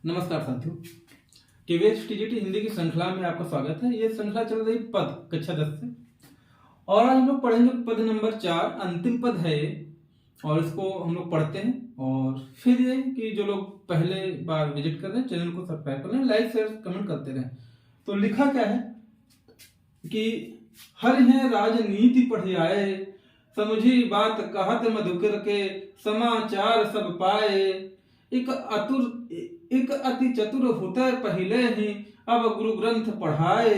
नमस्कार साथियों, केवीएच टीजीटी हिंदी की श्रृंखला में आपका स्वागत है। ये श्रृंखला चल रही पद कक्षा 10 से और आज हम लोग पढ़ेंगे पद नंबर 4। अंतिम पद है ये और इसको हम लोग पढ़ते हैं। और फिर ये कि जो लोग पहले बार विजिट कर रहे हैं चैनल को सब्सक्राइब कर लें, लाइक शेयर कमेंट करते रहें। तो लिखा क्या है कि हर है राजनीति पढ़ियाए, समझी बात कहत मधुकर के, समाचार सब पाए। एक अति चतुर होते पहले ही, अब गुरु ग्रंथ पढ़ाए।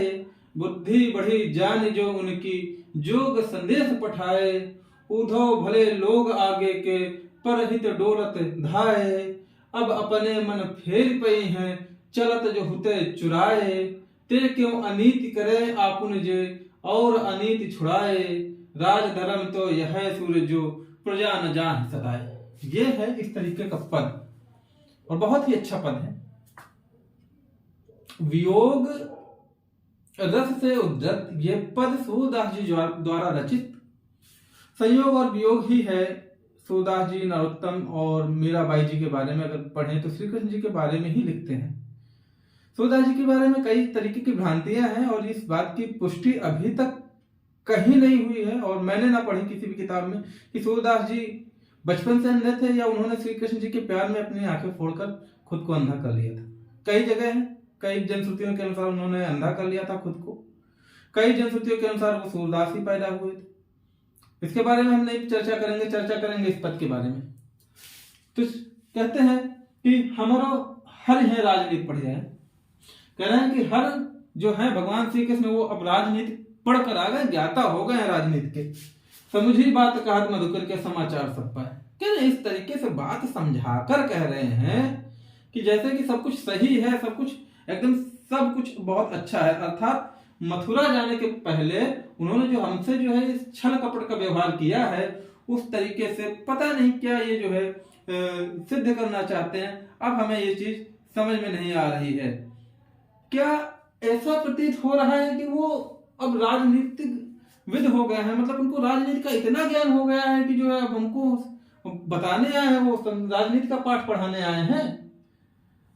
बुद्धि बढ़ी जान जो उनकी, जोग संदेश पठाए। उधो भले लोग आगे के, परहित डोरत धाए। अब अपने मन फेर पई हैं, चलत जो हुते चुराए। ते क्यों अनीति करे आपुन जे, और अनीति छुड़ाए। राज धर्म तो यह सूर्य जो, प्रजा न जान सदाए। ये है इस तरीके का पद और बहुत ही अच्छा पद है। वियोग रस से उद्धत ये पद सूरदास जी द्वारा रचित संयोग और वियोग ही है। सूरदास जी नरोत्तम और मीराबाई जी के बारे में अगर पढ़ें तो श्री कृष्ण जी के बारे में ही लिखते हैं। सूरदास जी के बारे में कई तरीके की भ्रांतियां हैं और इस बात की पुष्टि अभी तक कहीं नहीं हुई है और मैंने ना पढ़ी किसी भी किताब में कि सूरदास जी बचपन से अंधे थे या उन्होंने श्री कृष्ण जी के प्यार में अपनी आंखें फोड़कर खुद को अंधा कर लिया था। कई जगह है, कई जनश्रुतियों के अनुसार उन्होंने अंधा कर लिया था खुद को, कई जनश्रुतियों के अनुसार वो सूरदास ही पैदा हुए थे। इसके बारे में हम नहीं चर्चा करेंगे इस पद के बारे में। तो कहते हैं कि हमारा हर है राजनीति पढ़ जाए। कह रहे हैं कि हर जो है भगवान श्री कृष्ण वो अब राजनीति पढ़कर आ गए, ज्ञाता हो गए हैं राजनीति के। समझी बात कहत मधुकर के, समाचार सब पाए। क्या इस तरीके से बात समझाकर कह रहे हैं कि जैसे कि सब कुछ सही है, सब कुछ एकदम सब कुछ बहुत अच्छा है। अर्थात मथुरा जाने के पहले उन्होंने जो हमसे जो है इस छल कपट का व्यवहार किया है उस तरीके से पता नहीं क्या ये जो है सिद्ध करना चाहते हैं। अब हमें ये चीज समझ में नहीं आ रही है। क्या ऐसा प्रतीत हो रहा है कि वो अब राजनीतिक विद हो गए हैं, मतलब उनको राजनीति का इतना ज्ञान हो गया है कि जो है अब हमको बताने आए हैं, वो राजनीति का पाठ पढ़ाने आए हैं।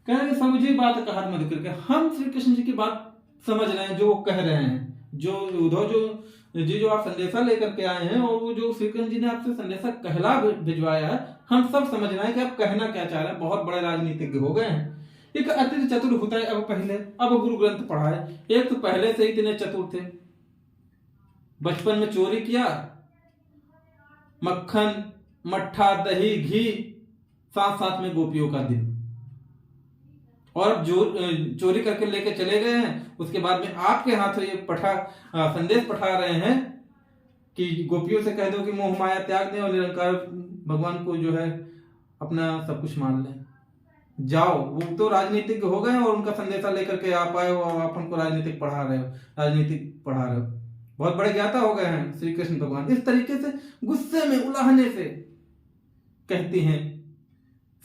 कहेंगे समझी बात कहत मधुकर के, हम श्री कृष्ण जी की बात समझ रहे हैं जो वो कह रहे हैं। जो उद्धव जी जो आप संदेशा लेकर के आए हैं और वो जो श्री कृष्ण जी ने आपसे संदेशा कहला भिजवाया है, हम सब समझ रहे हैं कि आप कहना क्या चाह रहे हैं। बहुत बड़े राजनीतिज्ञ हो गए हैं। एक अति चतुर होता है अब पहले, अब गुरु ग्रंथ पढ़ाए। एक तो पहले से ही इतने चतुर थे, बचपन में चोरी किया, मक्खन मट्ठा दही घी, साथ साथ में गोपियों का दिल, और अब जो चोरी करके लेके चले गए हैं उसके बाद में आपके हाथों ये संदेश पठा रहे हैं कि गोपियों से कह दो कि मोह माया त्याग दें और निरंकार भगवान को जो है अपना सब कुछ मान लें। जाओ, वो तो राजनीतिक हो गए और उनका संदेशा लेकर के आप आए हो और आप हमको राजनीतिक पढ़ा रहे हो। बहुत बड़े ज्ञाता हो गए हैं श्री कृष्ण भगवान। इस तरीके से गुस्से में उलाहने से कहती हैं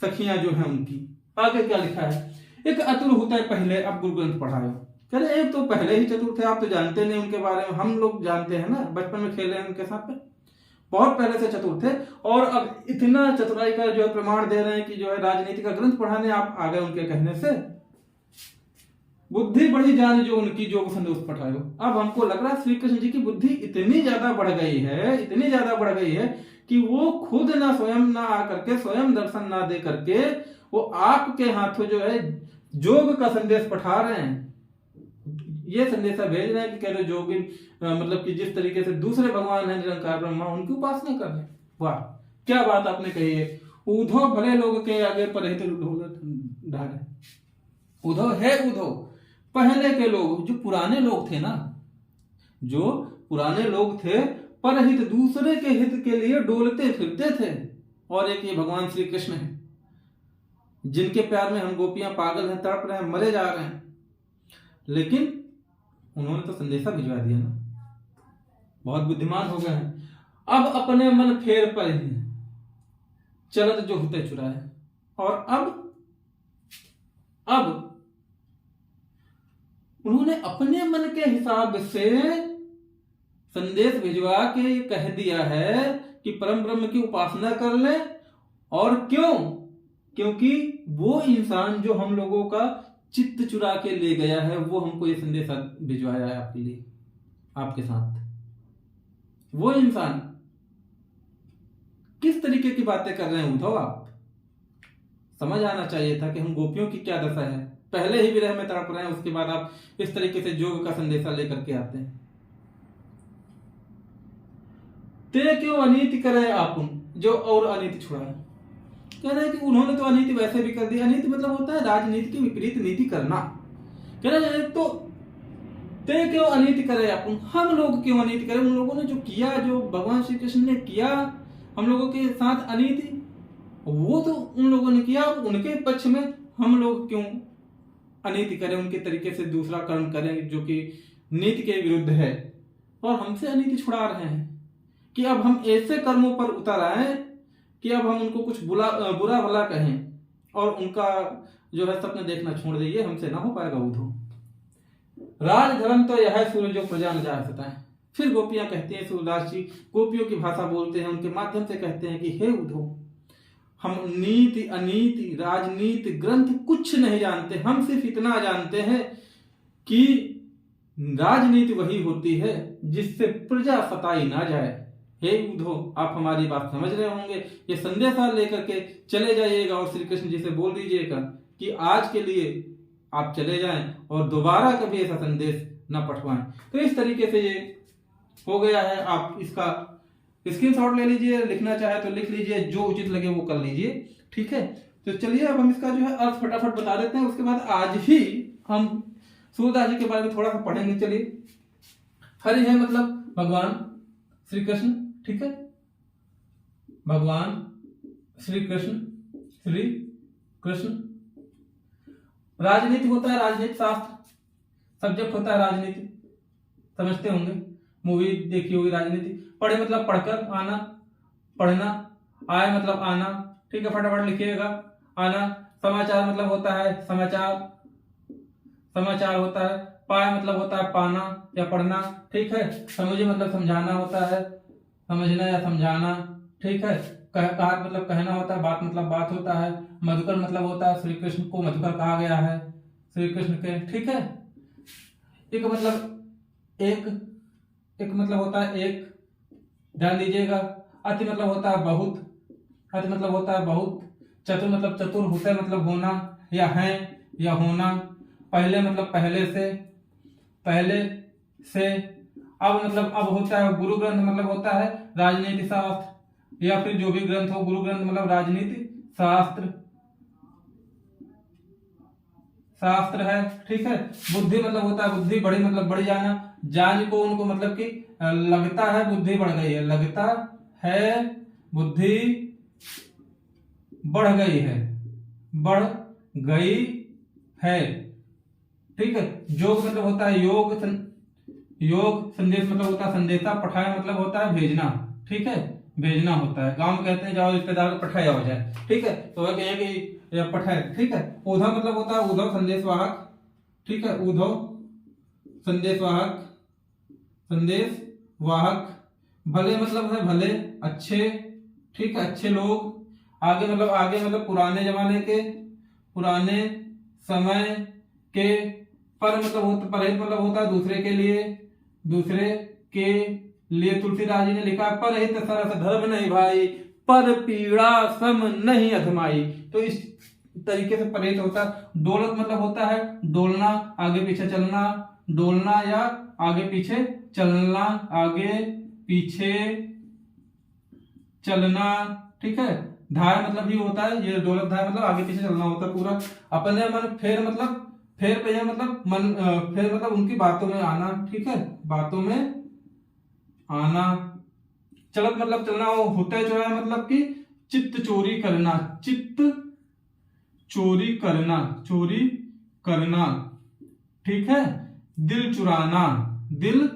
सखियां जो है उनकी। आगे क्या लिखा है, एक अतुर होता है पहले, अब गुरु ग्रंथ पढ़ाए। कह रहे एक तो पहले ही चतुर थे, आप तो जानते नहीं उनके बारे में, हम लोग जानते हैं ना, बचपन में खेले हैं उनके साथ में, बहुत पहले से चतुर थे और अब इतना चतुराई का जो है प्रमाण दे रहे हैं कि जो है राजनीति का ग्रंथ पढ़ाने आप आ गए उनके कहने से। बुद्धि बढ़ी जान जो उनकी, जोग संदेश पठाए। अब हमको लग रहा है श्री कृष्ण जी की बुद्धि इतनी ज्यादा बढ़ गई है कि वो खुद ना स्वयं ना आकर के, स्वयं दर्शन ना दे करके वो आपके हाथों जो है जोग का संदेश पठा रहे हैं। ये संदेशा भेज रहे हैं कि कह दो जोगिन, मतलब कि जिस तरीके से दूसरे भगवान है निरंकार ब्रह्मा, उनकी उपासना कर रहे हैं। वाह, क्या बात आपने कही है। उधो भले लोग के आगे परहित ढाले। उधो है, उधो पहले के लोग, जो पुराने लोग थे ना, जो पुराने लोग थे, परहित दूसरे के हित के लिए डोलते फिरते थे। और एक ये भगवान श्री कृष्ण है जिनके प्यार में हम गोपियां पागल हैं, तड़प रहे हैं, मरे जा रहे हैं। लेकिन उन्होंने तो संदेशा भिजवा दिया ना, बहुत बुद्धिमान हो गए हैं। अब अपने मन फेर पर ही, चलत जो होते चुराए। और अब उन्होंने अपने मन के हिसाब से संदेश भिजवा के कह दिया है कि परम ब्रह्म की उपासना कर ले। और क्यों क्योंकि वो इंसान जो हम लोगों का चित्त चुरा के ले गया है वो हमको ये संदेश भिजवाया है आपके लिए, आपके साथ। वो इंसान किस तरीके की बातें कर रहे हैं उद्धव, आप समझ आना चाहिए था कि हम गोपियों की क्या दशा है। पहले ही विरह में तड़प रहे हैं, उसके बाद आप इस तरीके से जोग का संदेशा लेकर के आते हैं। ते क्यों अनीति करे आपुन, जो और अनीति छुड़ाए। कह रहे हैं कि उन्होंने तो अनीति वैसे भी कर दी। अनीति मतलब होता है राजनीति की विपरीत नीति करना। कह रहे हैं तो ते क्यों अनीति करे आपुन, हम लोग क्यों अनीति करें। उन लोगों ने जो किया, जो भगवान श्री कृष्ण ने किया हम लोगों के साथ अनीति, वो तो उन लोगों ने किया, उनके पक्ष में हम लोग क्यों अनीति करें, उनके तरीके से दूसरा कर्म करें जो कि नीति के विरुद्ध है, और हमसे अनीति छुड़ा रहे हैं कि अब हम ऐसे कर्मों पर उतर आए कि अब हम उनको कुछ बुरा भला कहें और उनका जो है सपने देखना छोड़ दे। ये हमसे ना हो पाएगा उद्धव। राजधर्म तो यह है सूर्य जो प्रजा न जा सकता है। फिर गोपियां कहती हैं, सूरदास जी गोपियों की भाषा बोलते हैं, उनके माध्यम से कहते हैं कि हे उद्धव, हम नीति अनीति राजनीति ग्रंथ कुछ नहीं जानते, हम सिर्फ इतना जानते हैं कि राजनीति वही होती है जिससे प्रजा सताई ना जाए। हे उद्धव, आप हमारी बात समझ रहे होंगे, ये संदेशा लेकर के चले जाइएगा और श्री कृष्ण जी से बोल दीजिएगा कि आज के लिए आप चले जाएं और दोबारा कभी ऐसा संदेश न पठवाएं। तो इस तरीके से ये हो गया है। आप इसका स्क्रीनशॉट ले लीजिए, लिखना चाहे तो लिख लीजिए, जो उचित लगे वो कर लीजिए, ठीक है। तो चलिए अब हम इसका जो है अर्थ फटाफट बता देते हैं, उसके बाद आज ही हम सूरदास जी के बारे में थोड़ा सा पढ़ेंगे। चलिए, हरि है मतलब भगवान श्री कृष्ण, ठीक है, भगवान श्री कृष्ण, श्री कृष्ण। राजनीति होता है राजनीति शास्त्र, सब्जेक्ट होता है राजनीति, समझते होंगे, मूवी देखी होगी राजनीति। पढ़े मतलब पढ़कर आना, पढ़ना। आए मतलब आना, ठीक है, फटाफट लिखिएगा, आना। समाचार मतलब होता है समाचार, समाचार होता है। पाए मतलब होता है पाना या पढ़ना, ठीक है। समझे मतलब समझाना होता है, समझना या समझाना, ठीक है। कहा मतलब कहना होता है, बात मतलब बात होता है। मधुकर मतलब होता है श्री कृष्ण को मधुकर कहा गया है, श्री कृष्ण के, ठीक है। एक मतलब एक मतलब होता है एक, ध्यान दीजिएगा। अति मतलब होता है बहुत, अति मतलब होता है बहुत। चतुर मतलब चतुर, होता मतलब होना या है या होना। पहले मतलब पहले से, पहले से। अब मतलब अब होता है। गुरु ग्रंथ मतलब होता है राजनीति शास्त्र, या फिर जो भी ग्रंथ हो, गुरु ग्रंथ मतलब राजनीति शास्त्र, शास्त्र है, ठीक है। बुद्धि मतलब होता है बुद्धि, बड़ी मतलब बढ़ जाना। जान को उनको मतलब कि लगता है बुद्धि बढ़ गई है, लगता है बुद्धि बढ़ गई है, बढ़ गई है, ठीक है। योग मतलब होता है योग, योग। संदेश मतलब होता है संदेशा। पठाया मतलब होता है भेजना, ठीक है, भेजना होता है। गांव में कहते हैं जाओ रिश्तेदार को पठाया हो जाए, ठीक है, तो वह कहें कि पठाए, ठीक है। उद्धव मतलब होता है उद्धव संदेशवाहक, ठीक है, उद्धव संदेशवाहक, संदेश वाहक। भले मतलब है भले, अच्छे, ठीक है, अच्छे लोग। आगे मतलब पुराने जमाने के, पुराने समय के। पर मतलब होता है दूसरे के लिए, दूसरे के लिए। तुलसीदास जी ने लिखा, परहित सरस धर्म नहीं भाई, पर पीड़ा सम नहीं अधमाई। तो इस तरीके से परहित होता है। डोलत मतलब होता है डोलना, आगे पीछे चलना, डोलना या आगे पीछे चलना, आगे पीछे चलना, ठीक है। धाय मतलब ही होता है ये डोलत, धाय मतलब आगे पीछे चलना होता है पूरा। अपने मन फेर मतलब फेर पे मतलब मन, फेर मतलब उनकी बातों में आना, ठीक है, बातों में आना। चलत मतलब चलना, होता चुराया मतलब कि चित्त चोरी करना, चित्त चोरी करना, चोरी करना, ठीक है। दिल चुराना, दिल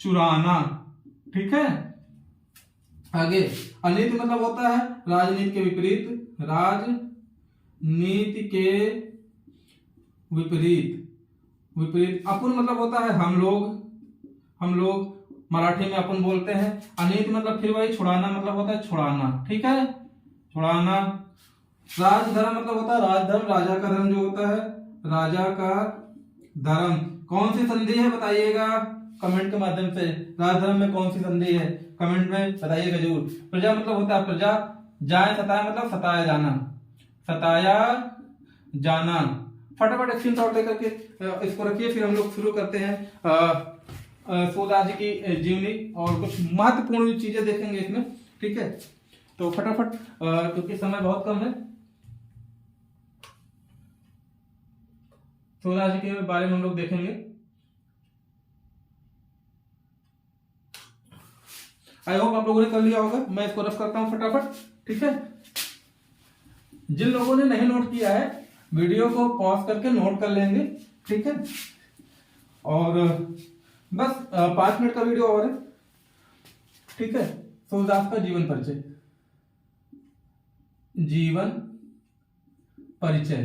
चुराना, ठीक है। आगे अनीति मतलब होता है राजनीति के विपरीत, राजनीति के विपरीत, विपरीत। अपुन मतलब होता है हम लोग, हम लोग मराठी में अपन बोलते हैं। अनीति मतलब फिर वही छुड़ाना मतलब होता है छुड़ाना, ठीक है, छुड़ाना। राजधर्म मतलब होता है राजधर्म, राजा का धर्म जो होता है, राजा का धर्म। कौन सी संधि है बताइएगा कमेंट के माध्यम से, राजधर्म में कौन सी संधि है कमेंट में बताइएगा जरूर। प्रजा मतलब होता है प्रजा, जाए सताए मतलब सताया जाना, सताया जाना। फटाफट स्क्रीनशॉट लेकर के इसको रखिए, फिर हम लोग शुरू करते हैं सूरदास जी की जीवनी और कुछ महत्वपूर्ण चीजें देखेंगे इसमें, ठीक है। तो फटाफट क्योंकि समय बहुत कम है, सूरदास जी के बारे में हम लोग देखेंगे। आई होप आप लोगों ने कर लिया होगा, मैं इसको रफ करता हूं फटाफट, ठीक है। जिन लोगों ने नहीं नोट किया है वीडियो को पॉज करके नोट कर लेंगे, ठीक है। और बस 5 मिनट का वीडियो और है, ठीक है। सूरदास का जीवन परिचय, जीवन परिचय,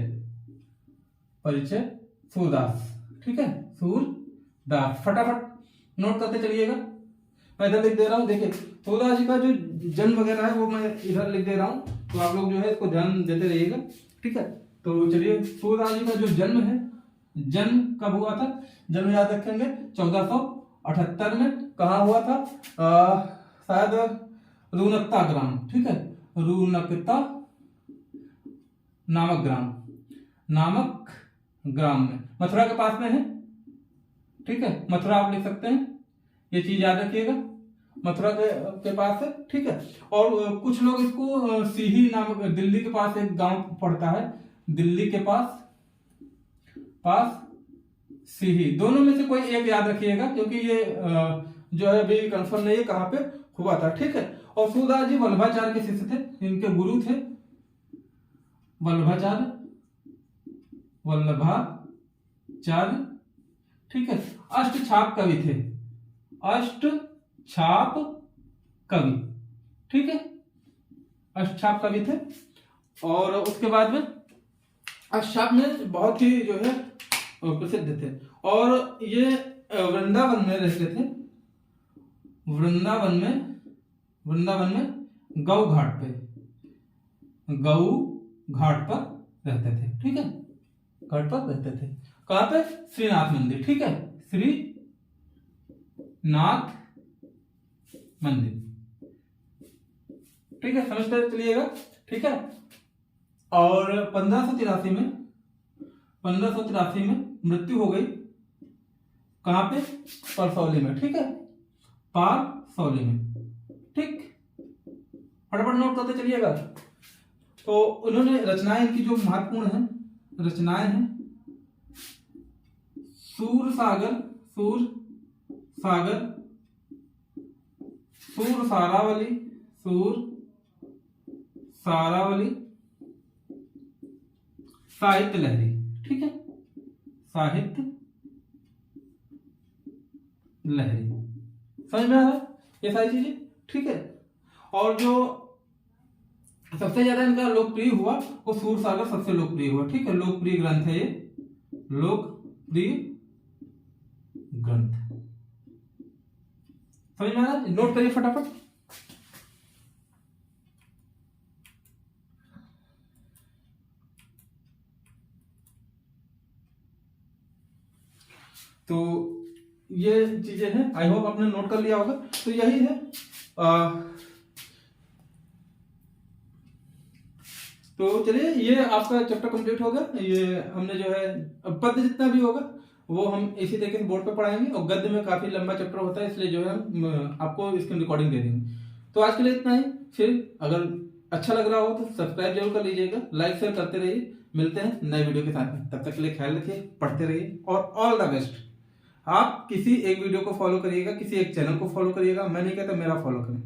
परिचय सूरदास, ठीक है। सूरदास फटाफट नोट करते चलिएगा, मैं इधर लिख दे रहा हूं। देखिए सूरदास जी का जो जन्म वगैरह है वो मैं इधर लिख दे रहा हूं, तो आप लोग जो है इसको ध्यान देते रहिएगा, ठीक है। तो चलिए सूरदास जी का जो जन्म है, जन्म कब हुआ था, जन्म याद रखेंगे 1478 में। कहा हुआ था, शायद रूनकता ग्राम, ठीक है, रूनकता नामक ग्राम, नामक ग्राम में, मथुरा के पास में है, ठीक है। मथुरा आप लिख सकते हैं, ये चीज याद रखिएगा, मथुरा के पास है, ठीक है। और कुछ लोग इसको सीही नामक, दिल्ली के पास एक गांव पड़ता है, दिल्ली के पास सीही, दोनों में से कोई एक याद रखिएगा, क्योंकि ये जो है अभी कंफर्म नहीं है कहां पे हुआ था, ठीक है। और सूरदास जी वल्लभाचार्य के शिष्य थे, इनके गुरु थे वल्लभाचार्य, ठीक है। अष्टछाप कवि थे, अष्टछाप कवि, ठीक है, अष्टछाप कवि थे। और उसके बाद में अष्टछाप में बहुत ही जो है प्रसिद्ध थे, और ये वृंदावन में रहते थे, वृंदावन में गौ घाट पर रहते थे, ठीक है, घाट पर रहते थे। कहां पे, श्रीनाथ मंदिर, ठीक है, श्रीनाथ मंदिर, ठीक है, समझते चलिएगा, ठीक है। और 1583 में मृत्यु हो गई, कहां पे, परसौली में, ठीक है, पारसौली में, ठीक। फटाफट नोट करते चलिएगा। तो उन्होंने रचनाएं, इनकी जो महत्वपूर्ण है रचनाएं हैं, सूरसागर, सारावली, साहित्य लहरी, ठीक है, साहित्य लहरी, समझ में आ रहा है ये सारी चीजें, ठीक है। और जो सबसे ज्यादा इनका लोकप्रिय हुआ वो सूरसागर सबसे लोकप्रिय हुआ, ठीक है, लोकप्रिय ग्रंथ है ये, लोकप्रिय ग्रंथ, समझ में आ रहा है, नोट करिए फटाफट। तो ये चीजें हैं, आई होप आपने नोट कर लिया होगा। तो यही है, तो चलिए ये आपका चैप्टर कंप्लीट होगा। ये हमने जो है पद्य जितना भी होगा वो हम इसी तरीके से बोर्ड पे पढ़ाएंगे, और गद्य में काफी लंबा चैप्टर होता है, इसलिए जो है हम आपको इसकी रिकॉर्डिंग दे देंगे। तो आज के लिए इतना ही, फिर अगर अच्छा लग रहा हो तो सब्सक्राइब जरूर कर लीजिएगा, लाइक शेयर करते रहिए। मिलते हैं नए वीडियो के साथ में, तब तक के लिए ख्याल रखिए, पढ़ते रहिए, और ऑल द बेस्ट। आप किसी एक वीडियो को फॉलो करिएगा, किसी एक चैनल को फॉलो करिएगा, मैं नहीं कहता मेरा फॉलो करें,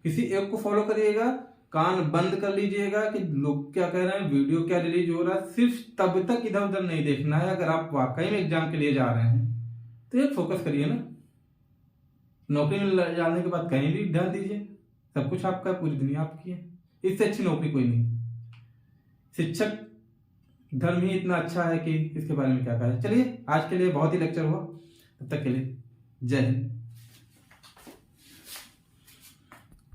किसी एक को फॉलो करिएगा, कान बंद कर लीजिएगा कि लोग क्या कह रहे हैं, वीडियो क्या रिलीज हो रहा है, सिर्फ तब तक इधर उधर नहीं देखना है। अगर आप वाकई में एग्जाम के लिए जा रहे हैं तो ये फोकस करिए ना, नौकरी में जाने के बाद कहीं भी ध्यान दीजिए, सब कुछ आपका है, पूरी दुनिया आपकी है, इससे अच्छी नौकरी कोई नहीं। शिक्षक धर्म ही इतना अच्छा है कि इसके बारे में क्या कहा है। चलिए आज के लिए बहुत ही लेक्चर हुआ, तब तक के लिए जय हिंद।